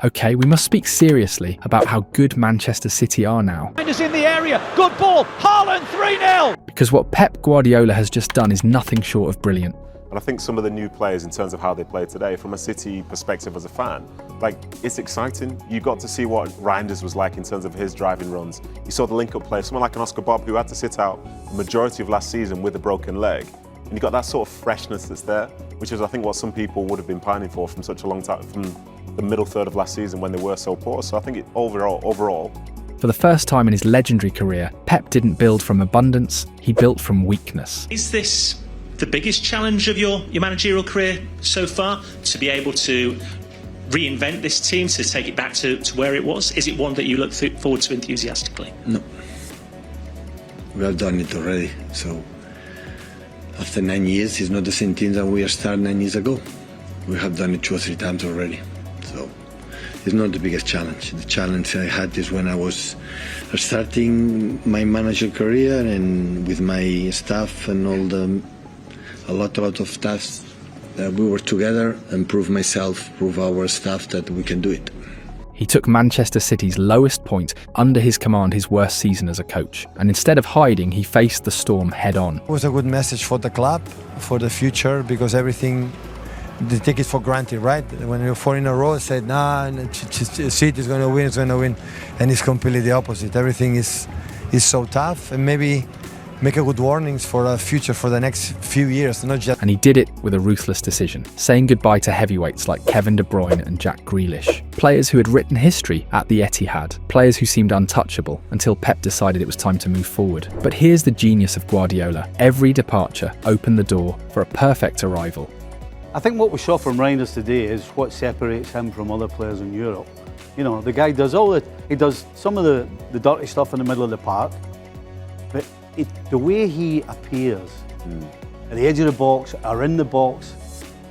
Okay, we must speak seriously about how good Manchester City are now. In the area, good ball, Haaland 3-0! Because what Pep Guardiola has just done is nothing short of brilliant. And I think some of the new players, in terms of how they play today, from a City perspective as a fan, like, it's exciting. You got to see what Reijnders was like in terms of his driving runs. You saw the link-up play, someone like an Oscar Bob who had to sit out the majority of last season with a broken leg. And you got that sort of freshness that's there, which is, I think, what some people would have been pining for from such a long time, from the middle third of last season when they were so poor. So I think overall. For the first time in his legendary career, Pep didn't build from abundance, he built from weakness. Is this the biggest challenge of your managerial career so far? To be able to reinvent this team, to take it back to where it was? Is it one that you look forward to enthusiastically? No. We have done it already. So after 9 years, it's not the same team that we started 9 years ago. We have done it 2 or 3 times already. So it's not the biggest challenge. The challenge I had is when I was starting my managerial career and with my staff and a lot of tasks that we were together and prove myself, prove our staff that we can do it. He took Manchester City's lowest point under his command, his worst season as a coach. And instead of hiding, he faced the storm head on. It was a good message for the club, for the future, because everything, they take it for granted, right? When you're 4 in a row, said, nah, City's going to win. And it's completely the opposite. Everything is so tough, and maybe make a good warnings for a future for the next few years, not just. And he did it with a ruthless decision, saying goodbye to heavyweights like Kevin De Bruyne and Jack Grealish, players who had written history at the Etihad, players who seemed untouchable until Pep decided it was time to move forward. But here's the genius of Guardiola. Every departure opened the door for a perfect arrival. I think what we saw from Reijnders today is what separates him from other players in Europe. You know, the guy does he does some of the dirty stuff in the middle of the park, but the way he appears at the edge of the box or in the box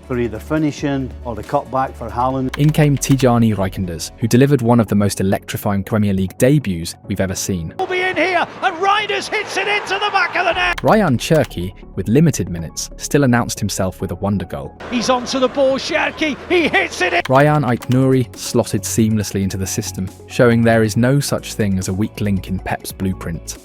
for either finishing or the cutback for Haaland. In came Tijjani Reijnders, who delivered one of the most electrifying Premier League debuts we've ever seen. Will be in here, and Reijnders hits it into the back of the net. Rayan Cherki, with limited minutes, still announced himself with a wonder goal. He's onto the ball, Cherki, he hits it in. Rayan Ait-Nouri slotted seamlessly into the system, showing there is no such thing as a weak link in Pep's blueprint.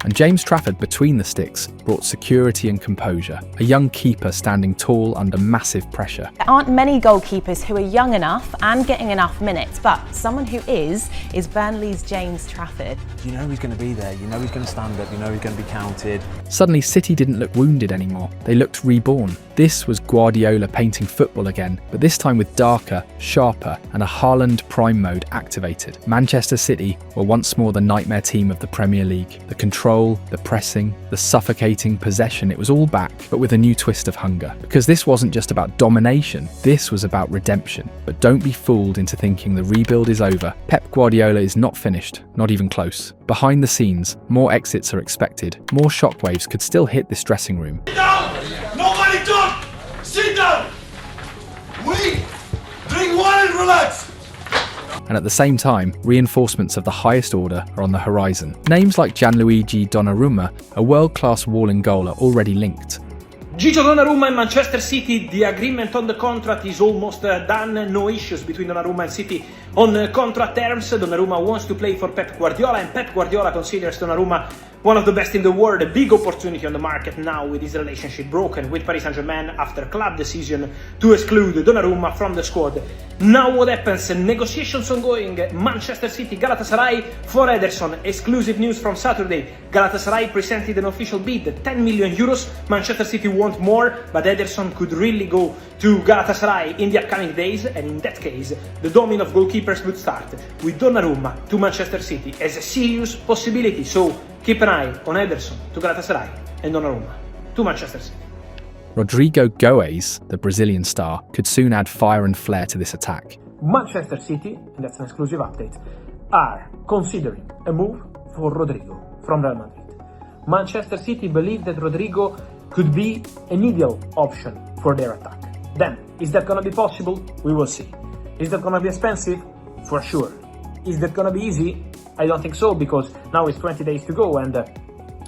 And James Trafford between the sticks brought security and composure, a young keeper standing tall under massive pressure. There aren't many goalkeepers who are young enough and getting enough minutes, but someone who is Burnley's James Trafford. You know he's going to be there, you know he's going to stand up, you know he's going to be counted. Suddenly City didn't look wounded anymore, they looked reborn. This was Guardiola painting football again, but this time with darker, sharper and a Haaland prime mode activated. Manchester City were once more the nightmare team of the Premier League. The control, the pressing, the suffocating possession, it was all back, but with a new twist of hunger. Because this wasn't just about domination, this was about redemption. But don't be fooled into thinking the rebuild is over. Pep Guardiola is not finished, not even close. Behind the scenes, more exits are expected. More shockwaves could still hit this dressing room. Sit down! Nobody talk! Sit down! We drink water and relax! And at the same time, reinforcements of the highest order are on the horizon. Names like Gianluigi Donnarumma, a world-class walling goal, are already linked. Gigio Donnarumma and Manchester City, the agreement on the contract is almost done. No issues between Donnarumma and City on contract terms. Donnarumma wants to play for Pep Guardiola, and Pep Guardiola considers Donnarumma one of the best in the world. A big opportunity on the market now with his relationship broken with Paris Saint-Germain after club decision to exclude Donnarumma from the squad. Now what happens? Negotiations ongoing. Manchester City, Galatasaray for Ederson. Exclusive news from Saturday. Galatasaray presented an official bid, 10 million euros. Manchester City want more, but Ederson could really go to Galatasaray in the upcoming days, and in that case, the domino of goalkeepers would start with Donnarumma to Manchester City as a serious possibility. So keep an eye on Ederson to Galatasaray and Donnarumma to Manchester City. Rodrigo Goes, the Brazilian star, could soon add fire and flair to this attack. Manchester City, and that's an exclusive update, are considering a move for Rodrigo from Real Madrid. Manchester City believe that Rodrigo could be an ideal option for their attack. Then, is that going to be possible? We will see. Is that going to be expensive? For sure. Is that going to be easy? I don't think so, because now it's 20 days to go, and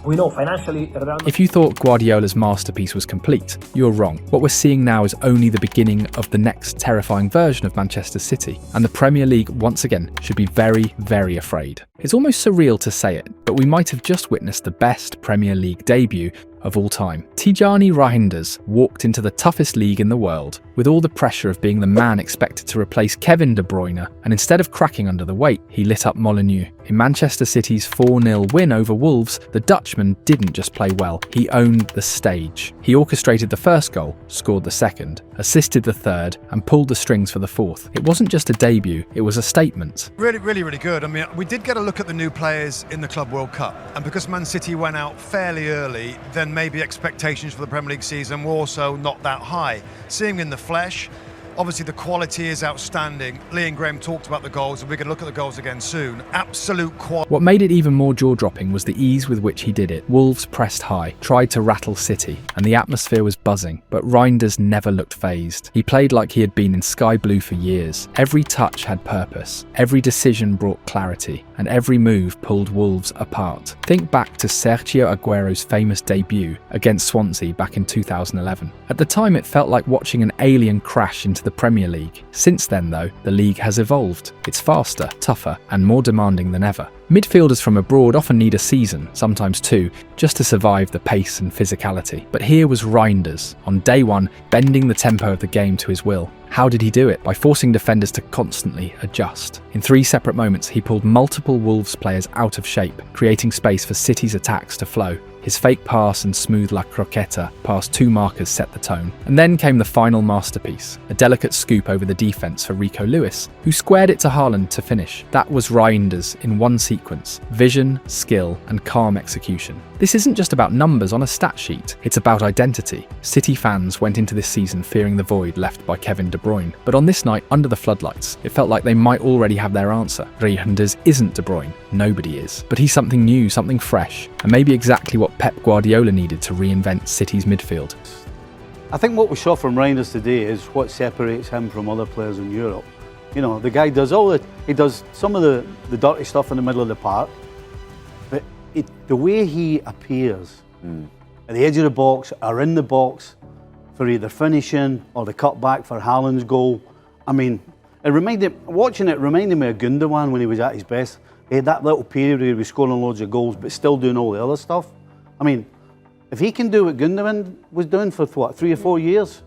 We know financially, If you thought Guardiola's masterpiece was complete, you're wrong. What we're seeing now is only the beginning of the next terrifying version of Manchester City, and the Premier League, once again, should be very, very afraid. It's almost surreal to say it, but we might have just witnessed the best Premier League debut of all time. Tijjani Reijnders walked into the toughest league in the world, with all the pressure of being the man expected to replace Kevin De Bruyne, and instead of cracking under the weight, he lit up Molineux. In Manchester City's 4-0 win over Wolves, the Dutchman didn't just play well, he owned the stage. He orchestrated the first goal, scored the second, assisted the third, and pulled the strings for the fourth. It wasn't just a debut, it was a statement. Really good. I mean, we did get a look at the new players in the Club World Cup, and because Man City went out fairly early, then maybe expectations for the Premier League season were also not that high. Seeing in the flesh, obviously the quality is outstanding. Lee and Graham talked about the goals, and we're going to look at the goals again soon. Absolute quality. What made it even more jaw-dropping was the ease with which he did it. Wolves pressed high, tried to rattle City, and the atmosphere was buzzing, but Reijnders never looked fazed. He played like he had been in sky blue for years. Every touch had purpose, every decision brought clarity, and every move pulled Wolves apart. Think back to Sergio Aguero's famous debut against Swansea back in 2011. At the time, it felt like watching an alien crash into the Premier League. Since then, though, the league has evolved. It's faster, tougher, and more demanding than ever. Midfielders from abroad often need a season, sometimes two, just to survive the pace and physicality. But here was Reijnders, on day one, bending the tempo of the game to his will. How did he do it? By forcing defenders to constantly adjust. In 3 separate moments, he pulled multiple Wolves players out of shape, creating space for City's attacks to flow. His fake pass and smooth La Croqueta past 2 markers set the tone. And then came the final masterpiece, a delicate scoop over the defence for Rico Lewis, who squared it to Haaland to finish. That was Reijnders in one sequence: vision, skill, and calm execution. This isn't just about numbers on a stat sheet, it's about identity. City fans went into this season fearing the void left by Kevin De Bruyne. But on this night, under the floodlights, it felt like they might already have their answer. Reijnders isn't De Bruyne, nobody is. But he's something new, something fresh, and maybe exactly what Pep Guardiola needed to reinvent City's midfield. I think what we saw from Reijnders today is what separates him from other players in Europe. You know, the guy does he does some of the dirty stuff in the middle of the park, but the way he appears at the edge of the box or in the box for either finishing or the cutback for Haaland's goal, I mean, watching it reminded me of Gundogan when he was at his best. He had that little period where he was scoring loads of goals but still doing all the other stuff. I mean, if he can do what Gundogan was doing for, 3 or 4 years,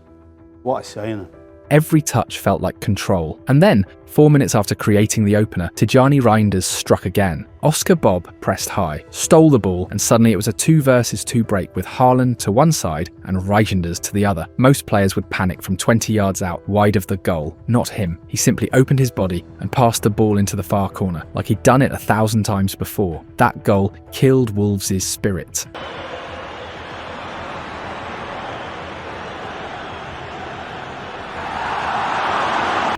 what a signing. Every touch felt like control. And then, 4 minutes after creating the opener, Tijjani Reijnders struck again. Oscar Bob pressed high, stole the ball, and suddenly it was a 2 versus 2 break with Haaland to one side and Reijnders to the other. Most players would panic from 20 yards out, wide of the goal. Not him. He simply opened his body and passed the ball into the far corner, like he'd done it 1,000 times before. That goal killed Wolves' spirit.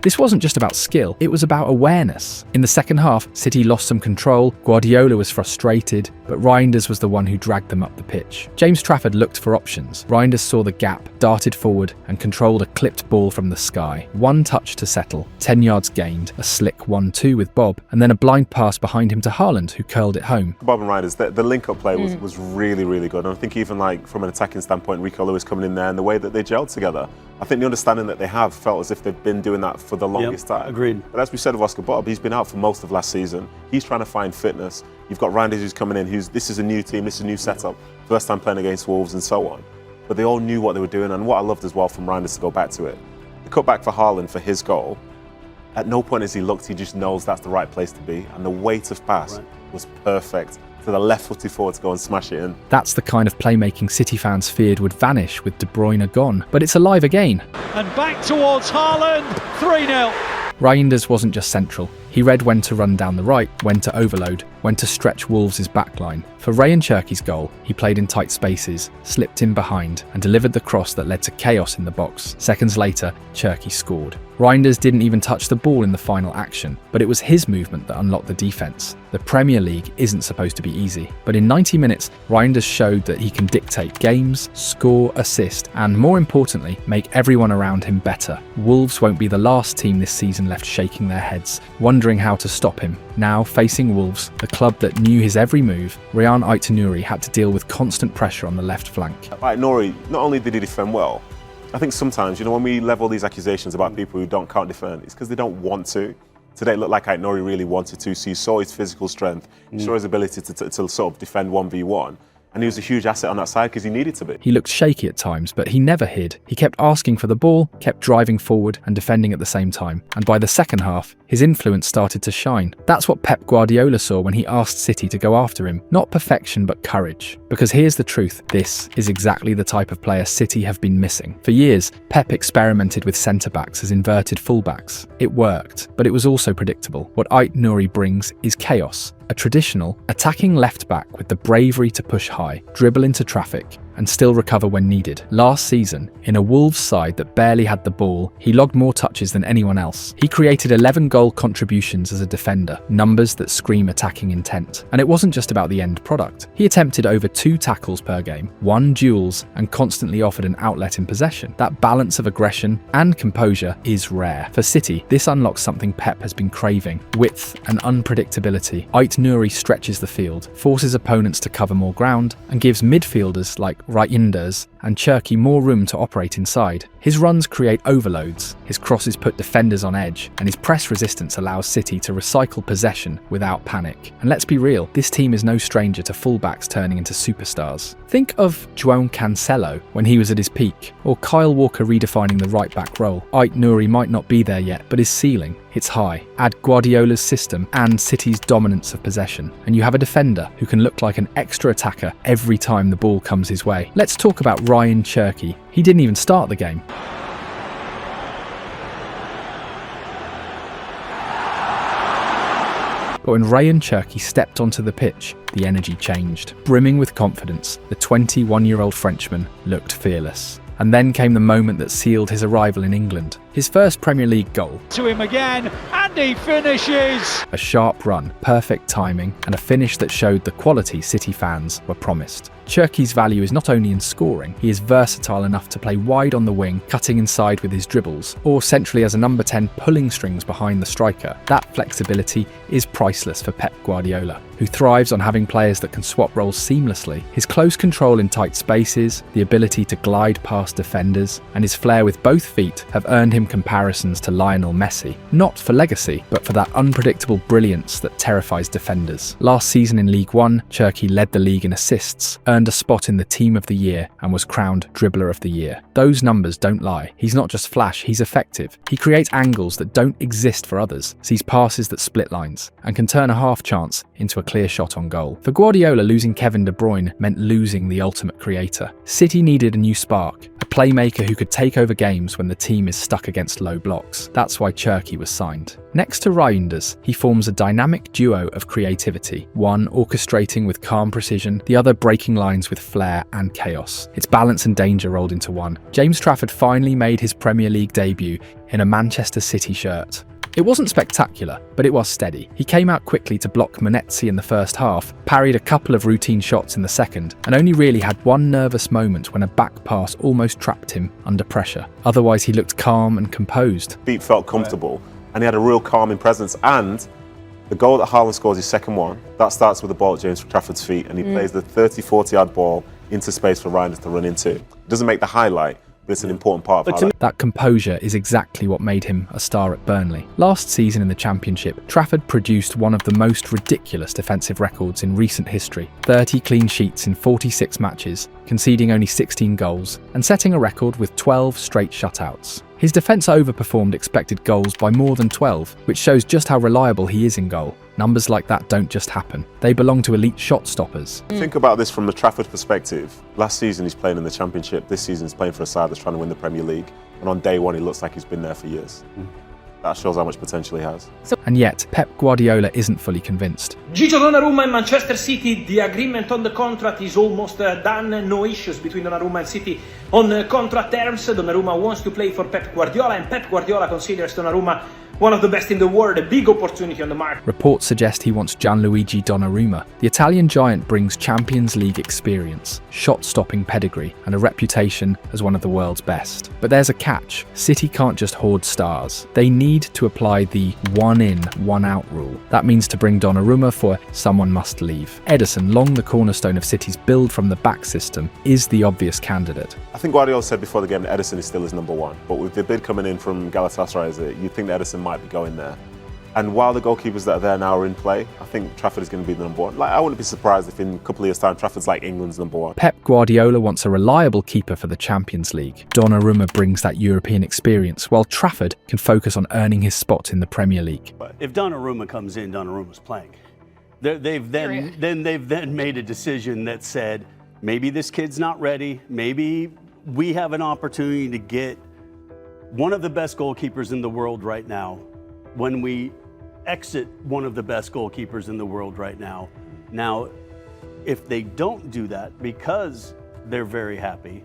This wasn't just about skill, it was about awareness. In the second half, City lost some control, Guardiola was frustrated, but Reijnders was the one who dragged them up the pitch. James Trafford looked for options. Reijnders saw the gap, darted forward, and controlled a clipped ball from the sky. 1 touch to settle, 10 yards gained, a slick 1-2 with Bob, and then a blind pass behind him to Haaland, who curled it home. Bob and Reijnders, the link-up play was really, really good. And I think even like from an attacking standpoint, Rico Lewis coming in there and the way that they gelled together, I think the understanding that they have felt as if they've been doing that for the longest time. Agreed. But as we said of Oscar Bob, he's been out for most of last season. He's trying to find fitness. You've got Reijnders who's coming in, this is a new team, this is a new setup, first time playing against Wolves and so on. But they all knew what they were doing, and what I loved as well from Reijnders, to go back to it, the cutback for Haaland for his goal, at no point as he looked, he just knows that's the right place to be, and the weight of pass was perfect. To the left-footed forward to go and smash it in. That's the kind of playmaking City fans feared would vanish with De Bruyne gone. But it's alive again. And back towards Haaland, 3-0. Reijnders wasn't just central. He read when to run down the right, when to overload, when to stretch Wolves' backline. For Rayan Cherki's goal, he played in tight spaces, slipped in behind, and delivered the cross that led to chaos in the box. Seconds later, Cherki scored. Reijnders didn't even touch the ball in the final action, but it was his movement that unlocked the defence. The Premier League isn't supposed to be easy, but in 90 minutes, Reijnders showed that he can dictate games, score, assist, and more importantly, make everyone around him better. Wolves won't be the last team this season left shaking their heads, wondering how to stop him. Now, facing Wolves, the club that knew his every move, Rayan Ait-Nouri had to deal with constant pressure on the left flank. Ait-Nouri, not only did he defend well, I think sometimes, when we level these accusations about people who can't defend, it's because they don't want to. Today it looked like Ait-Nouri really wanted to, so you saw his physical strength, you saw his ability to sort of defend 1v1. And he was a huge asset on that side because he needed to be. He looked shaky at times, but he never hid. He kept asking for the ball, kept driving forward and defending at the same time. And by the second half, his influence started to shine. That's what Pep Guardiola saw when he asked City to go after him. Not perfection, but courage. Because here's the truth, this is exactly the type of player City have been missing. For years, Pep experimented with centre-backs as inverted full-backs. It worked, but it was also predictable. What Ait-Nouri brings is chaos. A traditional, attacking left-back with the bravery to push high, dribble into traffic, and still recover when needed. Last season, in a Wolves side that barely had the ball, he logged more touches than anyone else. He created 11 goal contributions as a defender, numbers that scream attacking intent. And it wasn't just about the end product. He attempted over 2 tackles per game, won duels, and constantly offered an outlet in possession. That balance of aggression and composure is rare. For City, this unlocks something Pep has been craving: width and unpredictability. Ait-Nouri stretches the field, forces opponents to cover more ground, and gives midfielders like Reijnders and Cherki more room to operate inside. His runs create overloads, his crosses put defenders on edge, and his press resistance allows City to recycle possession without panic. And let's be real, this team is no stranger to fullbacks turning into superstars. Think of João Cancelo when he was at his peak, or Kyle Walker redefining the right-back role. Ait-Nouri might not be there yet, but his ceiling, it's high. Add Guardiola's system and City's dominance of possession, and you have a defender who can look like an extra attacker every time the ball comes his way. Let's talk about Rayan Cherki. He didn't even start the game. But when Rayan Cherki stepped onto the pitch, the energy changed. Brimming with confidence, the 21-year-old Frenchman looked fearless. And then came the moment that sealed his arrival in England. His first Premier League goal. To him again, and he finishes! A sharp run, perfect timing, and a finish that showed the quality City fans were promised. Cherki's value is not only in scoring, he is versatile enough to play wide on the wing, cutting inside with his dribbles, or centrally as a number 10 pulling strings behind the striker. That flexibility is priceless for Pep Guardiola, who thrives on having players that can swap roles seamlessly. His close control in tight spaces, the ability to glide past defenders, and his flair with both feet have earned him comparisons to Lionel Messi. Not for legacy, but for that unpredictable brilliance that terrifies defenders. Last season in League One, Cherki led the league in assists, earned a spot in the Team of the Year, and was crowned Dribbler of the Year. Those numbers don't lie. He's not just flash, he's effective. He creates angles that don't exist for others, sees passes that split lines, and can turn a half chance into a clear shot on goal. For Guardiola, losing Kevin De Bruyne meant losing the ultimate creator. City needed a new spark, a playmaker who could take over games when the team is stuck against low blocks. That's why Cherki was signed. Next to Reijnders, he forms a dynamic duo of creativity, one orchestrating with calm precision, the other breaking lines with flair and chaos. It's balance and danger rolled into one. James Trafford finally made his Premier League debut in a Manchester City shirt. It wasn't spectacular, but it was steady. He came out quickly to block Manetzi in the first half, parried a couple of routine shots in the second, and only really had one nervous moment when a back pass almost trapped him under pressure. Otherwise, he looked calm and composed. Feet felt comfortable, and he had a real calming presence. And the goal that Haaland scores, his second one, that starts with the ball at James Trafford's feet, and he plays the 30-40 yard ball into space for Reijnders to run into. It doesn't make the highlight, but it's an important part of highlight. That composure is exactly what made him a star at Burnley. Last season in the Championship, Trafford produced one of the most ridiculous defensive records in recent history. 30 clean sheets in 46 matches, conceding only 16 goals, and setting a record with 12 straight shutouts. His defence overperformed expected goals by more than 12, which shows just how reliable he is in goal. Numbers like that don't just happen. They belong to elite shot stoppers. Think about this from the Trafford perspective. Last season he's playing in the Championship. This season he's playing for a side that's trying to win the Premier League. And on day one he looks like he's been there for years. That shows how much potential he has. And yet, Pep Guardiola isn't fully convinced. Gigi Donnarumma and Manchester City, the agreement on the contract is almost done. No issues between Donnarumma and City on contract terms. Donnarumma wants to play for Pep Guardiola, and Pep Guardiola considers Donnarumma one of the best in the world, a big opportunity on the market. Reports suggest he wants Gianluigi Donnarumma. The Italian giant brings Champions League experience, shot-stopping pedigree, and a reputation as one of the world's best. But there's a catch. City can't just hoard stars. They need to apply the one-in, one-out rule. That means to bring Donnarumma for someone must leave. Ederson, long the cornerstone of City's build from the back system, is the obvious candidate. I think Guardiola said before the game that Ederson is still his number one. But with the bid coming in from Galatasaray, you'd think that Ederson might be going there. And while the goalkeepers that are there now are in play, I think Trafford is going to be the number one. I wouldn't be surprised if in a couple of years' time, Trafford's like England's number one. Pep Guardiola wants a reliable keeper for the Champions League. Donnarumma brings that European experience, while Trafford can focus on earning his spot in the Premier League. If Donnarumma comes in, Donnarumma's playing. They've then made a decision that said, maybe this kid's not ready. Maybe we have an opportunity to get one of the best goalkeepers in the world right now when we exit one of the best goalkeepers in the world right now. Now, if they don't do that because they're very happy,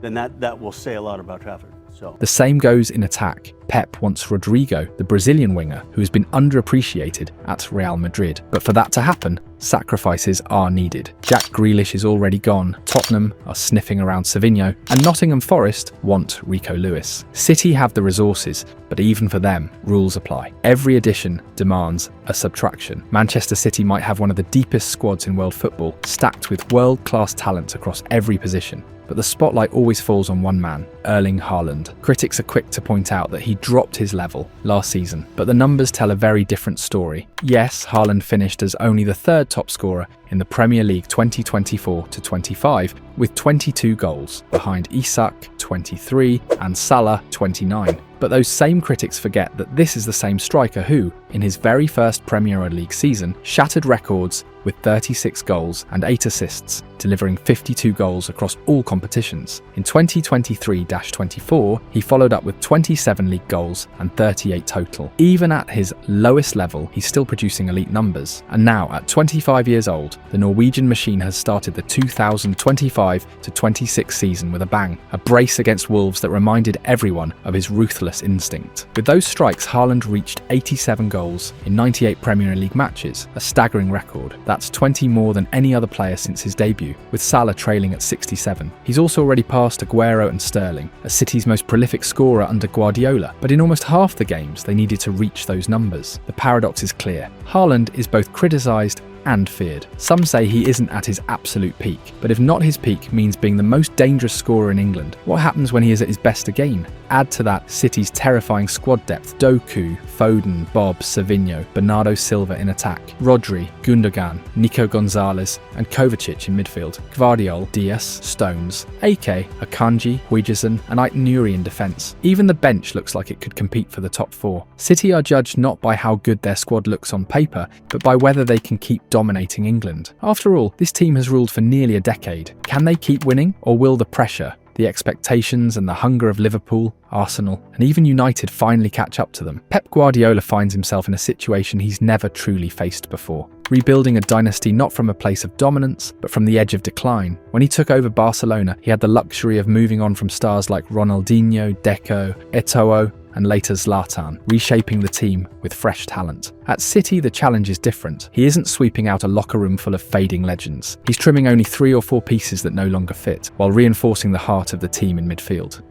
then that will say a lot about Trafford. So the same goes in attack. Pep wants Rodrigo, the Brazilian winger, who has been underappreciated at Real Madrid. But for that to happen, sacrifices are needed. Jack Grealish is already gone, Tottenham are sniffing around Savinho, and Nottingham Forest want Rico Lewis. City have the resources, but even for them, rules apply. Every addition demands a subtraction. Manchester City might have one of the deepest squads in world football, stacked with world-class talent across every position. But the spotlight always falls on one man, Erling Haaland. Critics are quick to point out that he dropped his level last season, but the numbers tell a very different story. Yes, Haaland finished as only the third top scorer in the Premier League 2024-25 with 22 goals, behind Isak 23 and Salah 29. But those same critics forget that this is the same striker who, in his very first Premier League season, shattered records with 36 goals and 8 assists, delivering 52 goals across all competitions. In 2023-24, he followed up with 27 league goals and 38 total. Even at his lowest level, he's still producing elite numbers. And now, at 25 years old, the Norwegian machine has started the 2025-26 season with a bang, a brace against Wolves that reminded everyone of his ruthless instinct. With those strikes, Haaland reached 87 goals in 98 Premier League matches, a staggering record. That's 20 more than any other player since his debut, with Salah trailing at 67. He's also already passed Aguero and Sterling, as City's most prolific scorer under Guardiola, but in almost half the games they needed to reach those numbers. The paradox is clear. Haaland is both criticised and feared. Some say he isn't at his absolute peak, but if not his peak means being the most dangerous scorer in England, what happens when he is at his best again? Add to that City's terrifying squad depth: Doku, Foden, Bob, Savinho, Bernardo Silva in attack, Rodri, Gundogan, Nico Gonzalez and Kovacic in midfield, Gvardiol, Diaz, Stones, Ake, Akanji, Huijsen and Ait-Nouri in defence. Even the bench looks like it could compete for the top 4. City are judged not by how good their squad looks on paper, but by whether they can keep dominating England. After all, this team has ruled for nearly a decade. Can they keep winning, or will the pressure, the expectations and the hunger of Liverpool, Arsenal, and even United finally catch up to them? Pep Guardiola finds himself in a situation he's never truly faced before. Rebuilding a dynasty not from a place of dominance, but from the edge of decline. When he took over Barcelona, he had the luxury of moving on from stars like Ronaldinho, Deco, Eto'o, and later Zlatan, reshaping the team with fresh talent. At City, the challenge is different. He isn't sweeping out a locker room full of fading legends. He's trimming only 3 or 4 pieces that no longer fit, while reinforcing the heart of the team in midfield.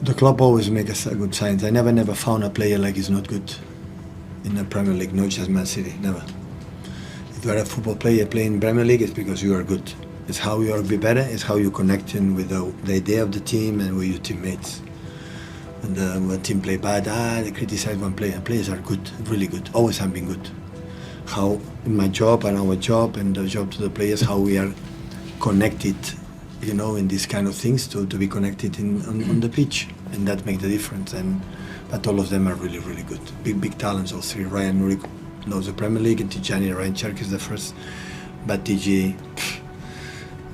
The club always makes a good signs. I never found a player like he's not good in the Premier League, not just Man City, never. If you are a football player playing Premier League, it's because you are good. It's how you are be better, it's how you connect in with the idea of the team and with your teammates. And when team play bad, they criticize one player. Players are good, really good, always have been good. How in my job and our job and the job to the players, how we are connected, you know, in these kind of things to be connected on the pitch, and that makes the difference. But all of them are really, really good. Big talents, all 3. Rayan Cherki knows the Premier League, and Tijjani, Rayan Cherki is the first. But Tijjani,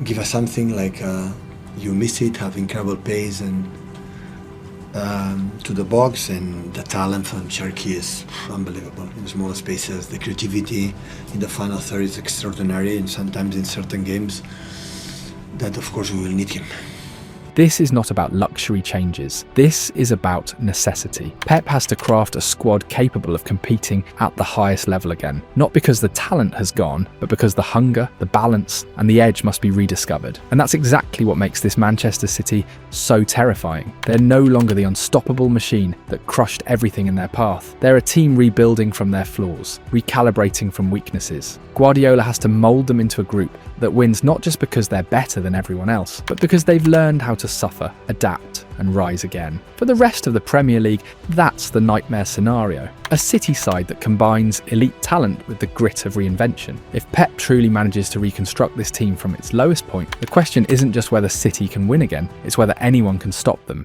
give us something like you miss it, have incredible pace and to the box, and the talent from Cherki is unbelievable. In small spaces, the creativity in the final third is extraordinary, and sometimes in certain games that of course we will need him. This is not about luxury changes. This is about necessity. Pep has to craft a squad capable of competing at the highest level again. Not because the talent has gone, but because the hunger, the balance, and the edge must be rediscovered. And that's exactly what makes this Manchester City so terrifying. They're no longer the unstoppable machine that crushed everything in their path. They're a team rebuilding from their flaws, recalibrating from weaknesses. Guardiola has to mould them into a group that wins not just because they're better than everyone else, but because they've learned how to suffer, adapt, and rise again. For the rest of the Premier League, that's the nightmare scenario. A City side that combines elite talent with the grit of reinvention. If Pep truly manages to reconstruct this team from its lowest point, the question isn't just whether City can win again, it's whether anyone can stop them.